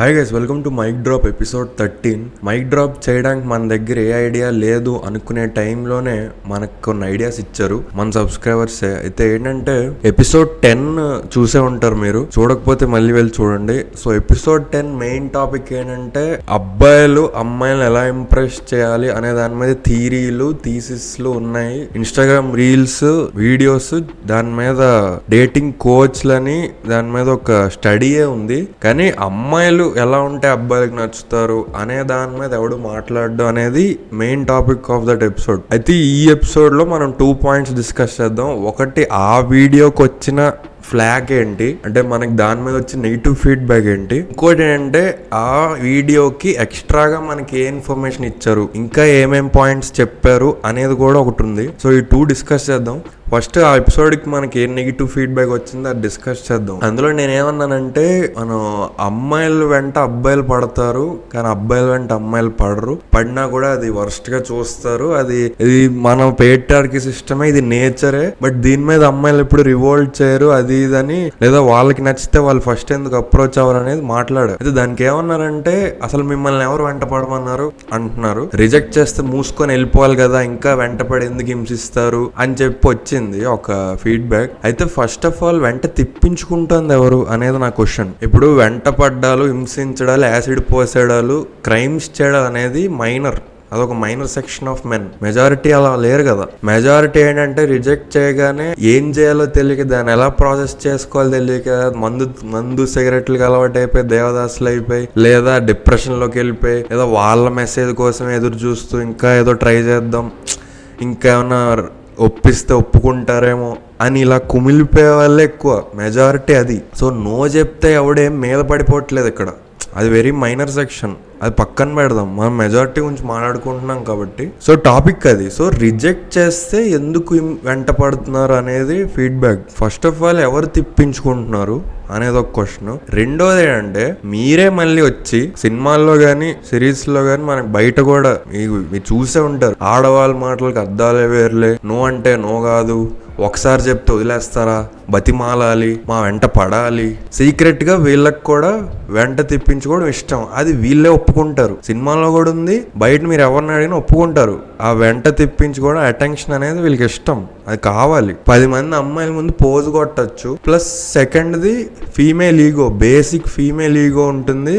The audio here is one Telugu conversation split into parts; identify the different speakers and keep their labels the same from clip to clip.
Speaker 1: Hi guys, welcome to mic drop episode 13. Mic drop చేయడానికి మన దగ్గర ఏ ఐడియా లేదు అనుకునే టైంలోనే మనకు కొన్ని ఐడియాస్ ఇచ్చారు మన సబ్స్క్రైబర్స్. అయితే ఏంటంటే ఎపిసోడ్ 10 చూసే ఉంటారు మీరు, చూడకపోతే మళ్ళీ వెళ్ళి చూడండి. సో ఎపిసోడ్ 10 మెయిన్ టాపిక్ ఏంటంటే అబ్బాయిలు అమ్మాయిలను ఎలా ఇంప్రెస్ చేయాలి అనే దాని మీద థీరీలు థీసిస్లు ఉన్నాయి. ఇన్స్టాగ్రామ్ రీల్స్ వీడియోస్ దాని మీద, డేటింగ్ కోచ్లని దాని మీద ఒక స్టడీయే ఉంది. కానీ అమ్మాయిలు ఎలా ఉంటే అబ్బాయిలకు నచ్చుతారు అనే దాని మీద ఎవడు మాట్లాడడం అనేది main topic of that episode. అయితే ఈ ఎపిసోడ్ లో మనం 2 పాయింట్స్ డిస్కస్ చేద్దాం. ఒకటి, ఆ వీడియోకి వచ్చిన ఫ్లాగ్ ఏంటి, అంటే మనకి దాని మీద వచ్చి నెగిటివ్ ఫీడ్బ్యాక్ ఏంటి. ఇంకోటి ఏంటంటే ఆ వీడియోకి ఎక్స్ట్రాగా మనకి ఏ ఇన్ఫర్మేషన్ ఇచ్చారు, ఇంకా ఏమేం పాయింట్స్ చెప్పారు అనేది కూడా ఒకటి ఉంది. సో ఈ 2 డిస్కస్ చేద్దాం. ఫస్ట్ ఆ ఎపిసోడ్కి మనకి ఏ నెగిటివ్ ఫీడ్బ్యాక్ వచ్చిందో అది డిస్కస్ చేద్దాం. అందులో నేనేమన్నానంటే, మనం అమ్మాయిల వెంట అబ్బాయిలు పడతారు కానీ అబ్బాయిల వెంట అమ్మాయిలు పడరు, పడినా కూడా అది వర్స్ట్ గా చూస్తారు, ఇది మనం పేట్రియార్కీ సిస్టమే, ఇది నేచరే, బట్ దీని మీద అమ్మాయిలు ఎప్పుడు రివోల్ట్ చేయరు, అది ఇదని, లేదా వాళ్ళకి నచ్చితే వాళ్ళు ఫస్ట్ ఎందుకు అప్రోచ్ అవ్వరు అనేది మాట్లాడారు. అయితే దానికి ఏమన్నారంటే, అసలు మిమ్మల్ని ఎవరు వెంట పడమన్నారు అంటున్నారు, రిజెక్ట్ చేస్తే మూసుకొని వెళ్ళిపోవాలి కదా, ఇంకా వెంటపడి ఎందుకు హింసిస్తారు అని చెప్పి వచ్చింది ఒక ఫీడ్బ్యాక్. అయితే ఫస్ట్ ఆఫ్ ఆల్ వెంట తిప్పించుకుంటుంది ఎవరు అనేది నా క్వశ్చన్. ఇప్పుడు వెంట పడ్డాలు, హింసించడాలు, యాసిడ్ పోసేడాలు, క్రైమ్స్ చేయడాలు అనేది మైనర్, అదొక minor section of men. Majority అలా లేరు కదా. మెజారిటీ ఏంటంటే రిజెక్ట్ చేయగానే ఏం చేయాలో తెలియక, దాన్ని ఎలా ప్రాసెస్ చేసుకోవాలో తెలియక మందు సిగరెట్లకి అలవాటు అయిపోయి దేవదాసులు అయిపోయి, లేదా డిప్రెషన్ లోకి వెళ్ళిపోయి, లేదా వాళ్ళ మెసేజ్ కోసం ఎదురు చూస్తూ ఇంకా ఏదో ట్రై చేద్దాం, ఇంకేమన్నా ఒప్పిస్తే ఒప్పుకుంటారేమో అని ఇలా కుమిలిపోయే వాళ్ళే ఎక్కువ మెజారిటీ అది. సో నో చెప్తే ఎవడేం మీద పడిపోవట్లేదు ఇక్కడ, అది వెరీ మైనర్ సెక్షన్, అది పక్కన పెడదాం, మనం మెజారిటీ గురించి మాట్లాడుకుంటున్నాం కాబట్టి. సో టాపిక్ అది. సో రిజెక్ట్ చేస్తే ఎందుకు వెంట పడుతున్నారు అనేది ఫీడ్బ్యాక్. ఫస్ట్ ఆఫ్ ఆల్ ఎవరు తిప్పించుకుంటున్నారు అనేది ఒక క్వశ్చన్. రెండోది ఏంటంటే, మీరే మళ్ళీ వచ్చి సినిమాల్లో కానీ సిరీస్లో కానీ మనకి బయట కూడా మీరు చూసే ఉంటారు, ఆడవాళ్ళ మాటలకు అర్థాలే వేర్లే, నో అంటే నో కాదు, ఒకసారి చెప్తే వదిలేస్తారా, బతిమాలాలి, మా వెంట పడాలి, సీక్రెట్ గా వీళ్ళకి కూడా వెంట తిప్పించుకోవడం ఇష్టం, అది వీళ్ళే ఒప్పుకుంటారు. సినిమాలో కూడా ఉంది, బయట మీరు ఎవరిని అడిగినా ఒప్పుకుంటారు. ఆ వెంట తిప్పించుకోవడం, అటెన్షన్ అనేది వీళ్ళకి ఇష్టం, అది కావాలి. 10 మంది అమ్మాయిల ముందు పోజు కొట్టచ్చు. ప్లస్ సెకండ్ది female ego, basic female ego ఉంటుంది,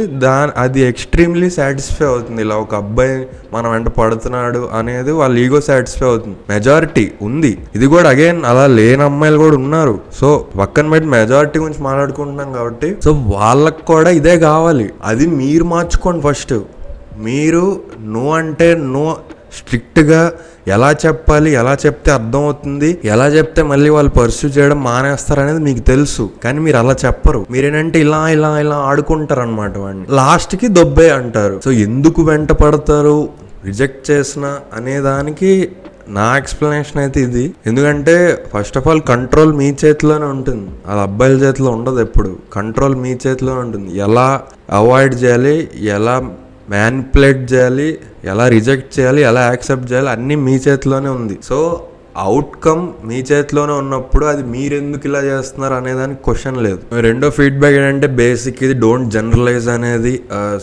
Speaker 1: అది ఎక్స్ట్రీమ్లీ సాటిస్ఫై అవుతుంది. ఇలా ఒక అబ్బాయి మన వెంట పడుతున్నాడు అనేది వాళ్ళ ఈగో సాటిస్ఫై అవుతుంది. మెజారిటీ ఉంది, ఇది కూడా అగైన్ అలా లేని అమ్మాయిలు కూడా ఉన్నారు. సో పక్కన పెట్టి మెజారిటీ గురించి మాట్లాడుకుంటున్నాం కాబట్టి, సో వాళ్ళకి కూడా ఇదే కావాలి. అది మీరు మార్చుకోండి. ఫస్ట్ మీరు నో అంటే నో స్ట్రిక్ట్ గా ఎలా చెప్పాలి, ఎలా చెప్తే అర్థం అవుతుంది, ఎలా చెప్తే మళ్ళీ వాళ్ళు పర్స్యూ చేయడం మానేస్తారు అనేది మీకు తెలుసు. కానీ మీరు అలా చెప్పరు, మీరేంటంటే ఇలా ఇలా ఇలా ఆడుకుంటారు అనమాట. వాడిని లాస్ట్ కి దొబ్బే అంటారు. సో ఎందుకు వెంట పడతారు రిజెక్ట్ చేసిన అనే దానికి నా ఎక్స్ప్లెనేషన్ అయితే ఇది. ఎందుకంటే ఫస్ట్ ఆఫ్ ఆల్ కంట్రోల్ మీ చేతిలోనే ఉంటుంది, అది అబ్బాయిల చేతిలో ఉండదు. ఎప్పుడు కంట్రోల్ మీ చేతిలోనే ఉంటుంది. ఎలా అవాయిడ్ చేయాలి, ఎలా మ్యానిపులేట్ చేయాలి, ఎలా రిజెక్ట్ చేయాలి, ఎలా యాక్సెప్ట్ చేయాలి, అన్నీ మీ చేతిలోనే ఉంది. సో అవుట్కమ్ మీ చేతిలోనే ఉన్నప్పుడు అది మీరెందుకు ఇలా చేస్తున్నారు అనేదానికి క్వశ్చన్ లేదు. రెండో ఫీడ్బ్యాక్ ఏంటంటే, బేసిక్ ఇది డోంట్ జనరలైజ్ అనేది.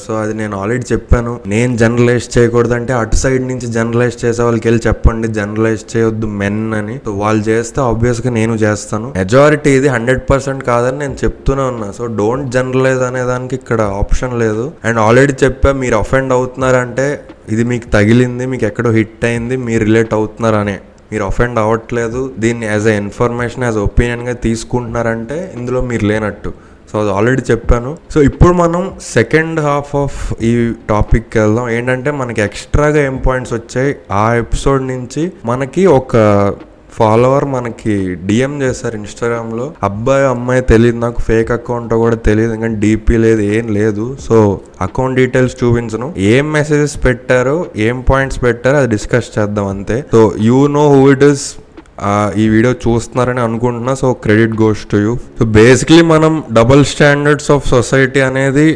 Speaker 1: సో అది నేను ఆల్రెడీ చెప్పాను, నేను జనరలైజ్ చేయకూడదు అంటే అటు సైడ్ నుంచి జనరలైజ్ చేసే వాళ్ళకి వెళ్ళి చెప్పండి జనరలైజ్ చేయొద్దు మెన్ అని. సో వాళ్ళు చేస్తే ఆబ్వియస్ గా నేను చేస్తాను. మెజారిటీ ఇది 100% కాదని నేను చెప్తూనే ఉన్నా. సో డోంట్ జనరలైజ్ అనే దానికి ఇక్కడ ఆప్షన్ లేదు. అండ్ ఆల్రెడీ చెప్పా, మీరు అఫెండ్ అవుతున్నారంటే ఇది మీకు తగిలింది, మీకు ఎక్కడో హిట్ అయింది, మీరు రిలేట్ అవుతున్నారనే, మీరు అఫెండ్ అవ్వట్లేదు, దీన్ని యాజ్ ఎ ఇన్ఫర్మేషన్, యాజ్ ఒపీనియన్గా తీసుకుంటున్నారంటే ఇందులో మీరు లేనట్టు. సో అది ఆల్రెడీ చెప్పాను. సో ఇప్పుడు మనం సెకండ్ హాఫ్ ఆఫ్ ఈ టాపిక్కి వెళ్దాం. ఏంటంటే మనకి ఎక్స్ట్రాగా ఏం పాయింట్స్ వచ్చాయి ఆ ఎపిసోడ్ నుంచి. మనకి ఒక ఫాలోవర్ మనకి డిఎం చేశారు ఇన్స్టాగ్రామ్లో, అబ్బాయి అమ్మాయి తెలియదు నాకు, ఫేక్ అకౌంట్ కూడా తెలియదు, ఇంకా డీపీ లేదు, ఏం లేదు. సో అకౌంట్ డీటెయిల్స్ చూపించను, ఏం మెసేజెస్ పెట్టారో, ఏం పాయింట్స్ పెట్టారో అది డిస్కస్ చేద్దాం అంతే. So you know who it is. ఈ వీడియో చూస్తున్నారని అనుకుంటున్నా. So credit goes to you. So basically మనం డబుల్ స్టాండర్డ్స్ ఆఫ్ సొసైటీ అనేది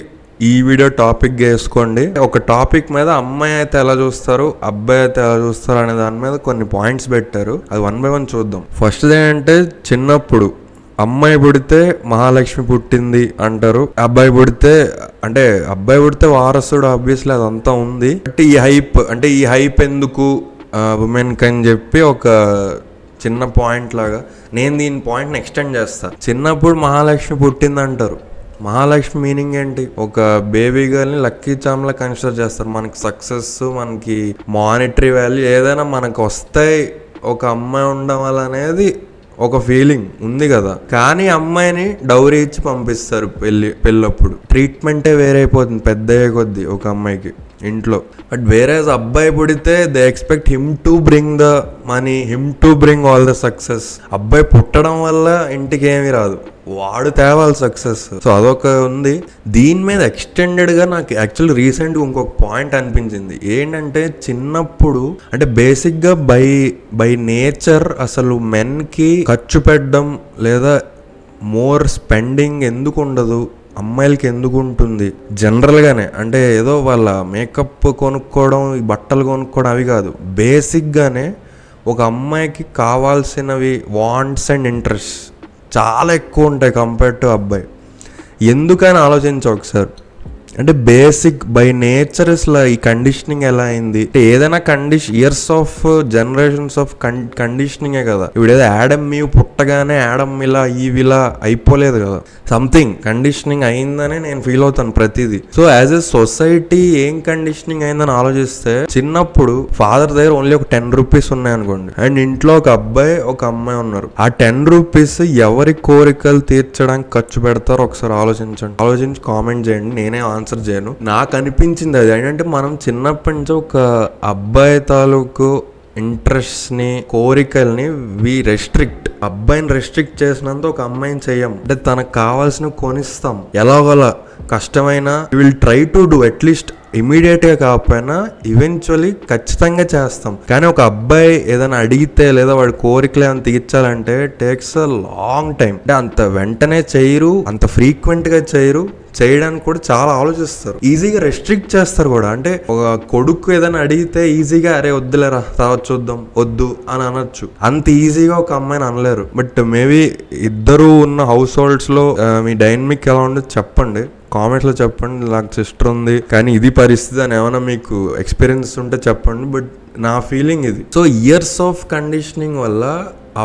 Speaker 1: ఈ వీడియో టాపిక్ వేసుకోండి. ఒక టాపిక్ మీద అమ్మాయి అయితే ఎలా చూస్తారు, అబ్బాయి అయితే ఎలా చూస్తారు అనే దాని మీద కొన్ని పాయింట్స్ పెట్టారు, అది 1 by 1 చూద్దాం. ఫస్ట్ ఏంటంటే, చిన్నప్పుడు అమ్మాయి పుడితే మహాలక్ష్మి పుట్టింది అంటారు, అబ్బాయి పుడితే వారసుడు, ఆబ్వియస్లీ అదంతా ఉంది. బట్ ఈ హైప్ ఎందుకు ఉమెన్ అని చెప్పి ఒక చిన్న పాయింట్ లాగా నేను దీని పాయింట్ని ఎక్స్టెండ్ చేస్తా. చిన్నప్పుడు మహాలక్ష్మి పుట్టింది అంటారు. మహాలక్ష్మి మీనింగ్ ఏంటి? ఒక బేబీ గర్ల్ని లక్కీ చామ్లా కన్సిడర్ చేస్తారు. మనకి సక్సెస్, మనకి మానిటరీ వాల్యూ ఏదైనా మనకు వస్తాయి ఒక అమ్మాయి ఉండడం వల్ల అనేది ఒక ఫీలింగ్ ఉంది కదా. కానీ అమ్మాయిని డౌరీ ఇచ్చి పంపిస్తారు పెళ్ళప్పుడు. ట్రీట్మెంటే వేరైపోతుంది పెద్దయ్యే కొద్దీ ఒక అమ్మాయికి ఇంట్లో. బట్ వేరేజ్ అబ్బాయి పుడితే they expect him to bring the money, him to bring all the success. అబ్బాయి పుట్టడం వల్ల ఇంటికి ఏమీ రాదు, వాడు తేవాలి సక్సెస్. సో అదొక ఉంది. దీని మీద ఎక్స్టెండెడ్గా నాకు యాక్చువల్లీ రీసెంట్గా ఇంకొక పాయింట్ అనిపించింది. ఏంటంటే చిన్నప్పుడు అంటే బేసిక్గా బై నేచర్ అసలు మెన్కి ఖర్చు పెట్టడం లేదా మోర్ స్పెండింగ్ ఎందుకు ఉండదు, అమ్మాయిలకి ఎందుకు ఉంటుంది జనరల్గానే? అంటే ఏదో వాళ్ళ మేకప్ కొనుక్కోవడం, బట్టలు కొనుక్కోవడం అవి కాదు. బేసిక్గానే ఒక అమ్మాయికి కావాల్సినవి వాంట్స్ అండ్ ఇంట్రెస్ట్ చాలా ఎక్కువ ఉంటాయి కంపేర్ టు అబ్బాయి. ఎందుకని ఆలోచించు ఒకసారి. అంటే బేసిక్ బై నేచర్ అసలు ఈ కండిషనింగ్ ఎలా అయింది? ఏదైనా ఇయర్స్ ఆఫ్ జనరేషన్స్ ఆఫ్ కండిషనింగే కదా. ఇప్పుడు ఏదో యాడమ్ పుట్టగానే యాడమ్ ఇలా అయిపోలేదు కదా. సంథింగ్ కండిషనింగ్ అయిందని నేను ఫీల్ అవుతాను ప్రతిదీ. సో యాజ్ ఎ సొసైటీ ఏం కండిషనింగ్ అయిందని ఆలోచిస్తే, చిన్నప్పుడు ఫాదర్ దగ్గర ఓన్లీ ఒక 10 రూపీస్ ఉన్నాయనుకోండి, అండ్ ఇంట్లో ఒక అబ్బాయి ఒక అమ్మాయి ఉన్నారు. ఆ 10 రూపీస్ ఎవరి కోరికలు తీర్చడానికి ఖర్చు పెడతారో ఒకసారి ఆలోచించి కామెంట్ చేయండి. నేనే ఆన్సర్ చేయను. నాకు అనిపించింది అది ఏంటంటే, మనం చిన్నప్పటి నుంచి ఒక అబ్బాయి తాలూకు ఇంట్రెస్ట్ ని, కోరికల్ని అబ్బాయిని రెస్ట్రిక్ట్ చేసినంత ఒక అమ్మాయిని చెయ్యం. అంటే తనకు కావాల్సినవి కొనిస్తాం, ఎలాగోలా కష్టమైనా will try to do, at least immediate గా కాకపోయినా ఈవెన్చువలీ ఖచ్చితంగా చేస్తాం. కానీ ఒక అబ్బాయి ఏదైనా అడిగితే లేదా వాడి కోరికలు ఏమైనా తీర్చాలంటే టేక్స్ అ లాంగ్ టైం. అంటే అంత వెంటనే చేయరు, అంత ఫ్రీక్వెంట్ గా చేయరు, చేయడానికి కూడా చాలా ఆలోచిస్తారు, ఈజీగా రెస్ట్రిక్ట్ చేస్తారు కూడా. అంటే ఒక కొడుకు ఏదైనా అడిగితే ఈజీగా అరే వద్దులేరా తర్వాత చూద్దాం వద్దు అని అనొచ్చు, అంత ఈజీగా ఒక అమ్మాయిని అనలేరు. బట్ మేబీ ఇద్దరు ఉన్న హౌస్ హోల్డ్స్ లో మీ డైనమిక్ ఎలా ఉండదు చెప్పండి, కామెంట్స్ లో చెప్పండి. నాకు సిస్టర్ ఉంది కానీ ఇది పరిస్థితి అని ఏమైనా మీకు ఎక్స్పీరియన్స్ ఉంటే చెప్పండి. బట్ నా ఫీలింగ్ ఇది. సో ఇయర్స్ ఆఫ్ కండిషనింగ్ వల్ల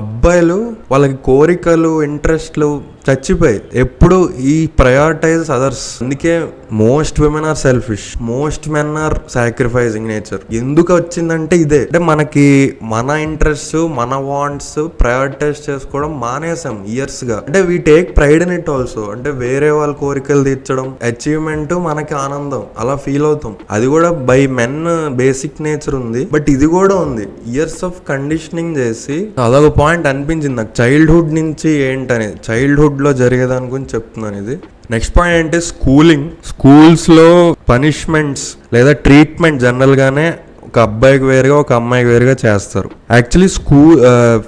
Speaker 1: అబ్బాయిలు వాళ్ళకి కోరికలు, ఇంట్రెస్ట్లు చచ్చిపోయి ఎప్పుడు ఈ ప్రయారిటైజ్ అదర్స్. అందుకే most women are selfish, most men are sacrificing nature. ఎందుకు వచ్చిందంటే ఇదే. అంటే మనకి మన ఇంట్రెస్ట్, మన వాంట్స్ ప్రయారిటైజ్ చేసుకోవడం మానేసాం ఇయర్స్ గా. అంటే we take pride in it also. అంటే వేరే వాళ్ళ కోరికలు తీర్చడం అచీవ్మెంట్, మనకి ఆనందం, అలా ఫీల్ అవుతాం. అది కూడా బై మెన్ బేసిక్ నేచర్ ఉంది. బట్ ఇది కూడా ఉంది ఇయర్స్ ఆఫ్ కండిషనింగ్ చేసి. అదొక పాయింట్ అనిపించింది నాకు చైల్డ్హుడ్ నుంచి ఏంటనేది, చైల్డ్హుడ్ లో జరిగేదాని గురించి చెప్తున్నాను ఇది. నెక్స్ట్ పాయింట్ అంటే స్కూల్స్ లో పనిష్మెంట్స్ లేదా ట్రీట్మెంట్ జనరల్ గానే ఒక అబ్బాయికి వేరుగా ఒక అమ్మాయికి వేరుగా చేస్తారు. యాక్చువల్లీ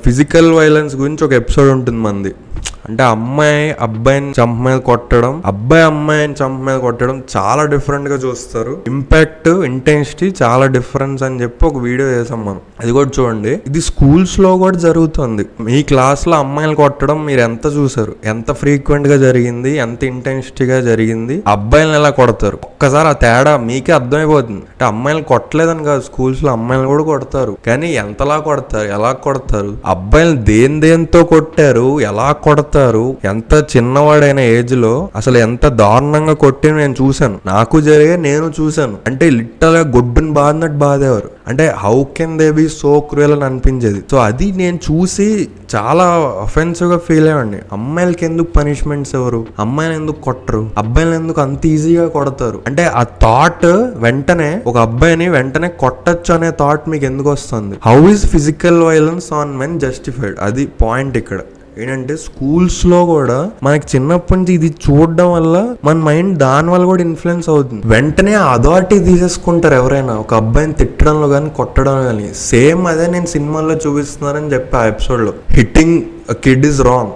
Speaker 1: ఫిజికల్ వైలెన్స్ గురించి ఒక ఎపిసోడ్ ఉంటుంది మంది. అంటే అబ్బాయిని చంప మీద కొట్టడం, అమ్మాయిని చంప మీద కొట్టడం చాలా డిఫరెంట్ గా చూస్తారు. ఇంపాక్ట్, ఇంటెన్సిటీ చాలా డిఫరెన్స్ అని చెప్పి ఒక వీడియో చేసాం మనం, అది కూడా చూడండి. ఇది స్కూల్స్ లో కూడా జరుగుతుంది. మీ క్లాస్ లో అమ్మాయిలు కొట్టడం మీరు ఎంత చూసారు, ఎంత ఫ్రీక్వెంట్ గా జరిగింది, ఎంత ఇంటెన్సిటీగా జరిగింది. అబ్బాయిలను ఎలా కొడతారు ఒక్కసారి ఆ తేడా మీకే అర్థమైపోతుంది. అంటే అమ్మాయిలు కొట్టలేదని కాదు, స్కూల్స్ లో అమ్మాయిలు కూడా కొడతారు. కానీ ఎంతలా కొడతారు, ఎలా కొడతారు, అబ్బాయిలు దేంతో కొట్టారు, ఎలా కొడతారు, ఎంత చిన్నవాడైన ఏజ్ లో అసలు ఎంత దారుణంగా కొట్టి నేను చూశాను, నాకు జరిగే నేను చూశాను. అంటే లిటరల్ గా గొడ్డుని బాధినట్టు బాధేవారు. అంటే how can they be so cruel అని అనిపించేది. సో అది నేను చూసి చాలా అఫెన్సివ్ గా ఫీల్ అయ్యండి. అమ్మాయిలకి ఎందుకు పనిష్మెంట్స్ ఎవరు, అమ్మాయిలు ఎందుకు కొట్టరు, అబ్బాయిలు ఎందుకు అంత ఈజీగా కొడతారు? అంటే ఆ థాట్ వెంటనే ఒక అబ్బాయిని వెంటనే కొట్టచ్చు అనే థాట్ మీకు ఎందుకు వస్తుంది? How is physical violence on men justified? అది పాయింట్ ఇక్కడ. ఏంటంటే స్కూల్స్ లో కూడా మనకి చిన్నప్పటి నుంచి ఇది చూడడం వల్ల మన మైండ్ దాని వల్ల కూడా ఇన్ఫ్లుయెన్స్ అవుతుంది. వెంటనే అథారిటీ తీసేసుకుంటారు ఎవరైనా ఒక అబ్బాయిని తిట్టడంలో కానీ కొట్టడంలో కానీ. సేమ్ అదే నేను సినిమాల్లో చూపిస్తున్నారని చెప్పి ఆ ఎపిసోడ్ లో hitting a kid is wrong,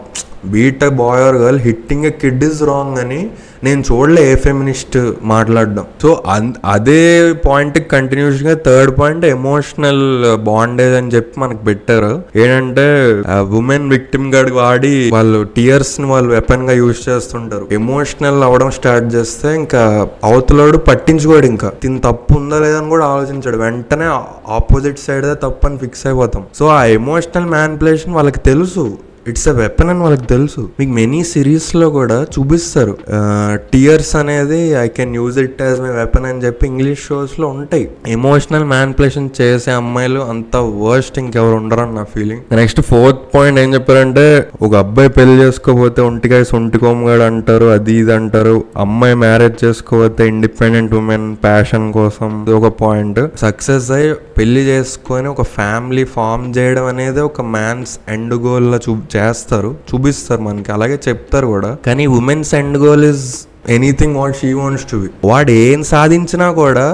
Speaker 1: beat a boy or girl, hitting a kid is wrong అని నేను చూడలే ఏ ఫెమినిస్ట్ మాట్లాడడం. సో అదే పాయింట్ కంటిన్యూస్గా థర్డ్ పాయింట్ ఎమోషనల్ బాండేజ్ అని చెప్పి మనకు పెట్టారు. ఏంటంటే ఉమెన్ విక్టిమ్ గార్డ్ వాడి వాళ్ళు టీయర్స్ ని వాళ్ళు వెపన్ గా యూజ్ చేస్తుంటారు. ఎమోషనల్ అవడం స్టార్ట్ చేస్తే ఇంకా అవతలోడు పట్టించుకోడు, ఇంకా తిని తప్పు ఉందా లేదని కూడా ఆలోచించాడు, వెంటనే ఆపోజిట్ సైడ్ తప్పు అని ఫిక్స్ అయిపోతాం. సో ఆ ఎమోషనల్ మ్యానిపులేషన్ వాళ్ళకి తెలుసు, ఇట్స్ అ వెపన్ అని వాళ్ళకి తెలుసు. మీకు మెనీ సిరీస్ లో కూడా చూపిస్తారు టీయర్స్ అనేది I can use it as my weapon అని చెప్పి ఇంగ్లీష్ షోస్ లో ఉంటాయి. ఎమోషనల్ మ్యానిపులేషన్ చేసే అమ్మాయిలు అంత వర్స్ట్ ఇంకెవరు ఉండరని నా ఫీలింగ్. నెక్స్ట్ ఫోర్త్ పాయింట్ ఏం చెప్పారంటే, ఒక అబ్బాయి పెళ్లి చేసుకోపోతే ఒంటికాయ సొంటికోమగాడు అంటారు, అది ఇది అంటారు. అమ్మాయి మ్యారేజ్ చేసుకోపోతే ఇండిపెండెంట్ ఉమెన్ ప్యాషన్ కోసం ఒక పాయింట్. సక్సెస్ అయ్యి పెళ్లి చేసుకొని ఒక ఫ్యామిలీ ఫామ్ చేయడం అనేది ఒక మ్యాన్స్ ఎండ్ గోల్ లా చూపిస్తారు మనకి, అలాగే చెప్తారు కూడా. కానీ women's end goal is anything what she wants to be. వాడు ఏం సాధించినా కూడా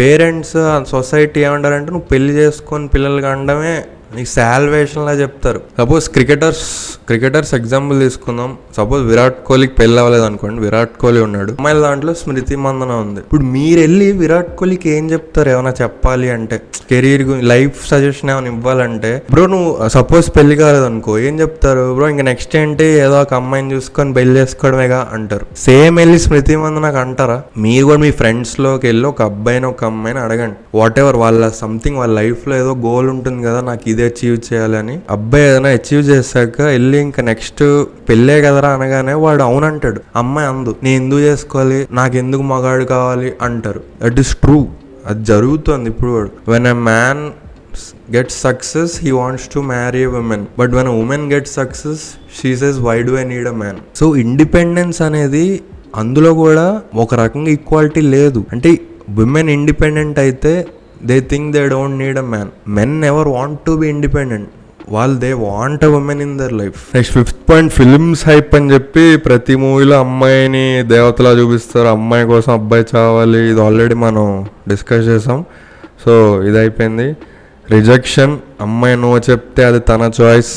Speaker 1: పేరెంట్స్ సొసైటీ ఏమంటారంటే నువ్వు పెళ్లి చేసుకొని పిల్లలు కండమే నీకు సాల్వేషన్ లా చెప్తారు. సపోజ్ క్రికెటర్స్ ఎగ్జాంపుల్ తీసుకుందాం. సపోజ్ విరాట్ కోహ్లీకి పెళ్ళి అవ్వలేదు అనుకోండి, విరాట్ కోహ్లీ ఉన్నాడు, అమ్మాయిల దాంట్లో స్మృతి మందన ఉంది. ఇప్పుడు మీరు వెళ్ళి విరాట్ కోహ్లీకి ఏం చెప్తారు ఏమైనా చెప్పాలి అంటే, కెరీర్ లైఫ్ సజెషన్ ఏమైనా ఇవ్వాలంటే, బ్రో నువ్వు సపోజ్ పెళ్లి కాలేదు అనుకో ఏం చెప్తారు, బ్రో ఇంకా నెక్స్ట్ ఏంటి ఏదో ఒక అమ్మాయిని చూసుకొని పెళ్లి చేసుకోవడమేగా అంటారు. సేమ్ వెళ్ళి స్మృతి మందనకు అంటారా? మీరు కూడా మీ ఫ్రెండ్స్ లోకి వెళ్ళి ఒక అబ్బాయిని ఒక అమ్మాయిని అడగండి, వాట్ ఎవర్ వాళ్ళ సంథింగ్ వాళ్ళ లైఫ్ లో ఏదో గోల్ ఉంటుంది కదా, నాకు ఇది అచీవ్ చేయాలని. అబ్బాయి ఏదైనా అచీవ్ చేశాక వెళ్ళి ఇంకా నెక్స్ట్ పెళ్ళే కదరా అనగానే వాడు అవునంటాడు, అమ్మాయి అందు నేను ఎందుకు చేసుకోవాలి, నాకు ఎందుకు మగాడు కావాలి అంటారు. దట్ ఈస్ ట్రూ, అది జరుగుతుంది ఇప్పుడు. When a man gets success he wants to marry a woman, but when a woman gets success she says why do I need a man. So independence అనేది అందులో కూడా ఒక రకంగా ఈక్వాలిటీ లేదు. అంటే విమెన్ ఇండిపెండెంట్ అయితే they think they don't need a man. Men never want to be independent. వాళ్ళు they want a women in their life. Next fifth point films hype అని చెప్పి ప్రతి మూవీలో అమ్మాయిని దేవతలా చూపిస్తారు, అమ్మాయి కోసం అబ్బాయి చావాలి. ఇది ఆల్రెడీ మనం డిస్కస్ చేసాం. సో ఇది అయిపోయింది. రిజెక్షన్, అమ్మాయి నో చెప్తే అది తన చాయిస్,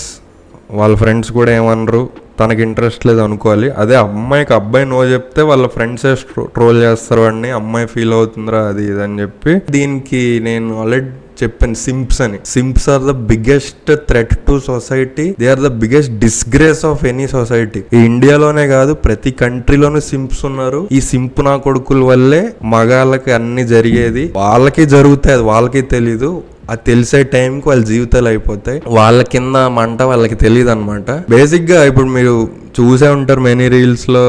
Speaker 1: వాళ్ళ ఫ్రెండ్స్ కూడా ఏమనరు, తనకి ఇంట్రెస్ట్ లేదు అనుకోవాలి. అదే అమ్మాయికి అబ్బాయి నో చెప్తే వాళ్ళ ఫ్రెండ్సే ట్రోల్ చేస్తారు వాడిని, అమ్మాయి ఫీల్ అవుతుందిరా అది ఇది అని చెప్పి. దీనికి నేను ఆల్రెడీ చెప్పాను సింప్స్ అని. Simps are the biggest threat to society, they are the biggest disgrace of any society. ఈ ఇండియాలోనే కాదు ప్రతి కంట్రీలోనూ సింప్స్ ఉన్నారు. ఈ సింప్ నా కొడుకుల వల్లే మగాళ్ళకి అన్ని జరిగేది, వాళ్ళకి జరుగుతాయి, అది వాళ్ళకి తెలీదు. అది తెలిసే టైంకి వాళ్ళ జీవితాలు అయిపోతాయి, వాళ్ళ కింద మంట వాళ్ళకి తెలియదు అనమాట. బేసిక్ గా ఇప్పుడు మీరు చూసే ఉంటారు మెనీ రీల్స్ లో,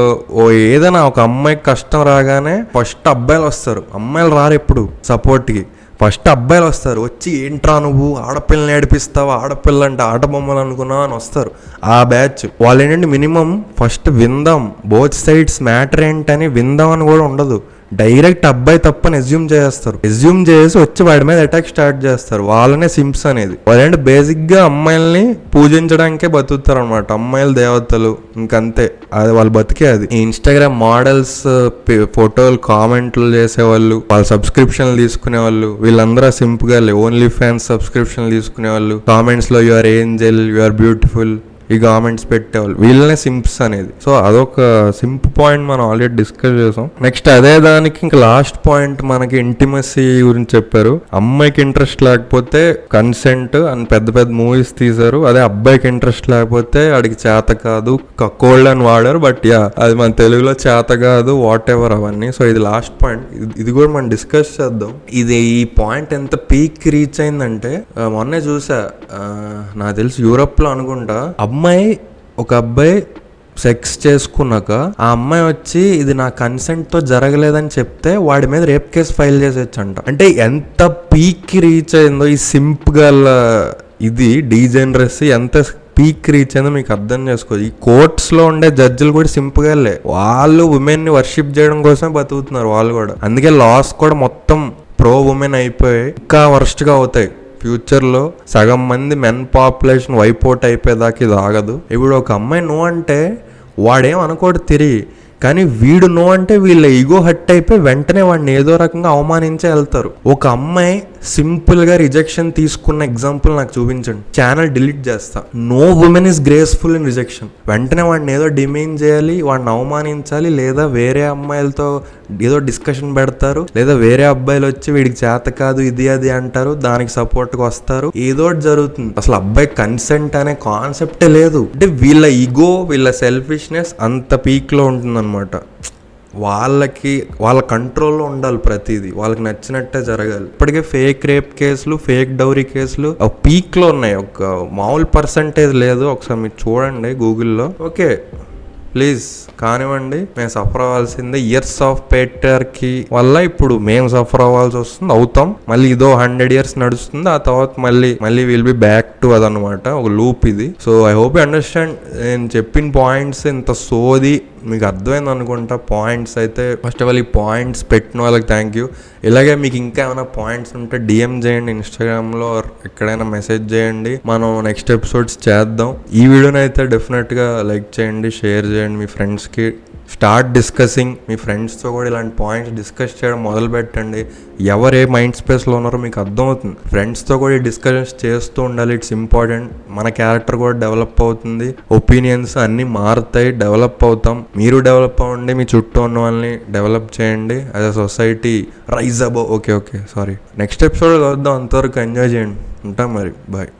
Speaker 1: ఏదైనా ఒక అమ్మాయికి కష్టం రాగానే ఫస్ట్ అబ్బాయిలు వస్తారు, అమ్మాయిలు రారు ఎప్పుడు సపోర్ట్ కి. ఫస్ట్ అబ్బాయిలు వస్తారు, వచ్చి ఏంట్రా నువ్వు ఆడపిల్లని ఏడిపిస్తావా, ఆడపిల్ల అంటే ఆట బొమ్మలు అనుకున్నావు అని వస్తారు. ఆ బ్యాచ్ వాళ్ళు ఏంటంటే మినిమం ఫస్ట్ విందాం, బోత్ సైడ్స్ మ్యాటర్ ఏంటని విందాం అని కూడా ఉండదు. డైరెక్ట్ అబ్బాయి తప్పని ఎస్యూమ్ చేస్తారు, ఎస్యూమ్ చేసి వచ్చి వాడి మీద అటాక్ స్టార్ట్ చేస్తారు. వాళ్ళనే సింప్స్ అనేది. వాళ్ళంటే బేసిక్ గా అమ్మాయిల్ని పూజించడానికే బతుకుతారు అనమాట, అమ్మాయిలు దేవతలు, ఇంకంతే. అది వాళ్ళ బతికే. అది ఇన్స్టాగ్రామ్ మోడల్స్ ఫోటోలు కామెంట్లు చేసేవాళ్ళు, వాళ్ళ సబ్స్క్రిప్షన్లు తీసుకునే వాళ్ళు, వీళ్ళందరూ సింప్ గా ఓన్లీ ఫ్యాన్స్ సబ్స్క్రిప్షన్లు తీసుకునే వాళ్ళు, కామెంట్స్ లో you are angel, you are beautiful ఈ కామెంట్స్ పెట్టేవాళ్ళు, వీళ్ళనే సింప్స్ అనేది. సో అదొక సింప్ పాయింట్ మనం ఆల్రెడీ డిస్కస్ చేసాం. నెక్స్ట్ అదే దానికి ఇంకా లాస్ట్ పాయింట్ మనకి ఇంటిమసీ గురించి చెప్పారు. అమ్మాయికి ఇంట్రెస్ట్ లేకపోతే కన్సెంట్ అని పెద్ద పెద్ద మూవీస్ తీశారు. అదే అబ్బాయికి ఇంట్రెస్ట్ లేకపోతే వాడికి చేత కాదు, కోల్డ్ అని వాడారు. బట్ యా అది మన తెలుగులో చేత కాదు, వాట్ ఎవర్ అవన్నీ. సో ఇది లాస్ట్ పాయింట్, ఇది కూడా మనం డిస్కస్ చేద్దాం. ఇది ఈ పాయింట్ ఎంత పీక్ రీచ్ అయిందంటే మొన్నే చూసా, నాకు తెలిసి యూరోప్ లో అనుకుంటా, ఒక అబ్బాయి సెక్స్ చేసుకున్నాక ఆ అమ్మాయి వచ్చి ఇది నా కన్సెంట్ తో జరగలేదని చెప్తే వాడి మీద రేప్ కేసు ఫైల్ చేసేచ్చంట. అంటే ఎంత పీక్ రీచ్ అయిందో ఈ సింప్ గల్ ఇది డీజెనరసీ, ఎంత పీక్ రీచ్ అయిందో మీకు అర్థం చేసుకోవచ్చు. ఈ కోర్ట్స్ లో ఉండే జడ్జిలు కూడా సింపుల్ గాలే, వాళ్ళు ఉమెన్ ని వర్షిప్ చేయడం కోసమే బతుకుతున్నారు వాళ్ళు కూడా. అందుకే లాస్ కూడా మొత్తం ప్రో ఉమెన్ అయిపోయి ఇంకా వర్స్ట్ గా అవుతాయి. ఫ్యూచర్లో సగం మంది మెన్ పాపులేషన్ వైపౌట్ అయిపోయేదాకా ఇది ఆగదు. ఇప్పుడు ఒక అమ్మాయి నో అంటే వాడేం అనుకోడు తిరిగి, కానీ వీడు నో అంటే వీళ్ళ ఈగో హట్ అయిపోయి వెంటనే వాడిని ఏదో రకంగా అవమానించే వెళ్తారు. ఒక అమ్మాయి సింపుల్ గా రిజెక్షన్ తీసుకున్న ఎగ్జాంపుల్ నాకు చూపించండి, ఛానల్ డిలీట్ చేస్తా. No woman is graceful in rejection. వెంటనే వాడిని ఏదో డిమైన్ చేయాలి, వాడిని అవమానించాలి, లేదా వేరే అమ్మాయిలతో ఏదో డిస్కషన్ పెడతారు, లేదా వేరే అబ్బాయిలు వచ్చి వీడికి చేత కాదు ఇది అది అంటారు, దానికి సపోర్ట్ గా వస్తారు, ఏదో జరుగుతుంది. అసలు అబ్బాయి కన్సెంట్ అనే కాన్సెప్టే లేదు. అంటే వీళ్ళ ఈగో, వీళ్ళ సెల్ఫిష్నెస్ అంత పీక్ లో ఉంటుంది అనమాట. వాళ్ళ కంట్రోల్లో ఉండాలి ప్రతిదీ, వాళ్ళకి నచ్చినట్టే జరగాలి. ఇప్పటికే ఫేక్ రేప్ కేసులు, ఫేక్ డౌరీ కేసులు పీక్ లో ఉన్నాయి, ఒక మామూలు పర్సంటేజ్ లేదు. ఒకసారి మీరు చూడండి గూగుల్లో. ఓకే ప్లీజ్ కానివ్వండి, మేము సఫర్ అవ్వాల్సిందే. ఇయర్స్ ఆఫ్ పేట్రియార్కీ వల్ల ఇప్పుడు మేము సఫర్ అవ్వాల్సి వస్తుంది, అవుతాం. మళ్ళీ ఇదో 100 years నడుస్తుంది, ఆ తర్వాత మళ్ళీ విల్ బి బ్యాక్ టు అదనమాట, ఒక లూప్ ఇది. So I hope you understand. నేను చెప్పిన పాయింట్స్ ఇంత సోది మీకు అర్థమైంది అనుకుంటా. పాయింట్స్ అయితే ఫస్ట్ ఆఫ్ ఆల్ ఈ పాయింట్స్ పెట్టిన వాళ్ళకి థ్యాంక్ యూ. ఇలాగే మీకు ఇంకా ఏమైనా పాయింట్స్ ఉంటే డిఎం చేయండి ఇన్స్టాగ్రామ్లో, ఎక్కడైనా మెసేజ్ చేయండి, మనం నెక్స్ట్ ఎపిసోడ్స్ చేద్దాం. ఈ వీడియోని అయితే డెఫినెట్గా లైక్ చేయండి, షేర్ చేయండి మీ ఫ్రెండ్స్కి. స్టార్ట్ డిస్కసింగ్, మీ ఫ్రెండ్స్తో కూడా ఇలాంటి పాయింట్స్ డిస్కస్ చేయడం మొదలు పెట్టండి. ఎవరు ఏ మైండ్ స్పేస్లో ఉన్నారో మీకు అర్థమవుతుంది. ఫ్రెండ్స్తో కూడా ఈ డిస్కషన్స్ చేస్తూ ఉండాలి, ఇట్స్ ఇంపార్టెంట్. మన క్యారెక్టర్ కూడా డెవలప్ అవుతుంది, ఒపీనియన్స్ అన్నీ మారుతాయి, డెవలప్ అవుతాం. మీరు డెవలప్ అవ్వండి, మీ చుట్టూ ఉన్న వాళ్ళని డెవలప్ చేయండి. As a society rise above. Okay sorry, next episode వద్దాం. అంతవరకు ఎంజాయ్ చేయండి. ఉంటాం మరి, బాయ్.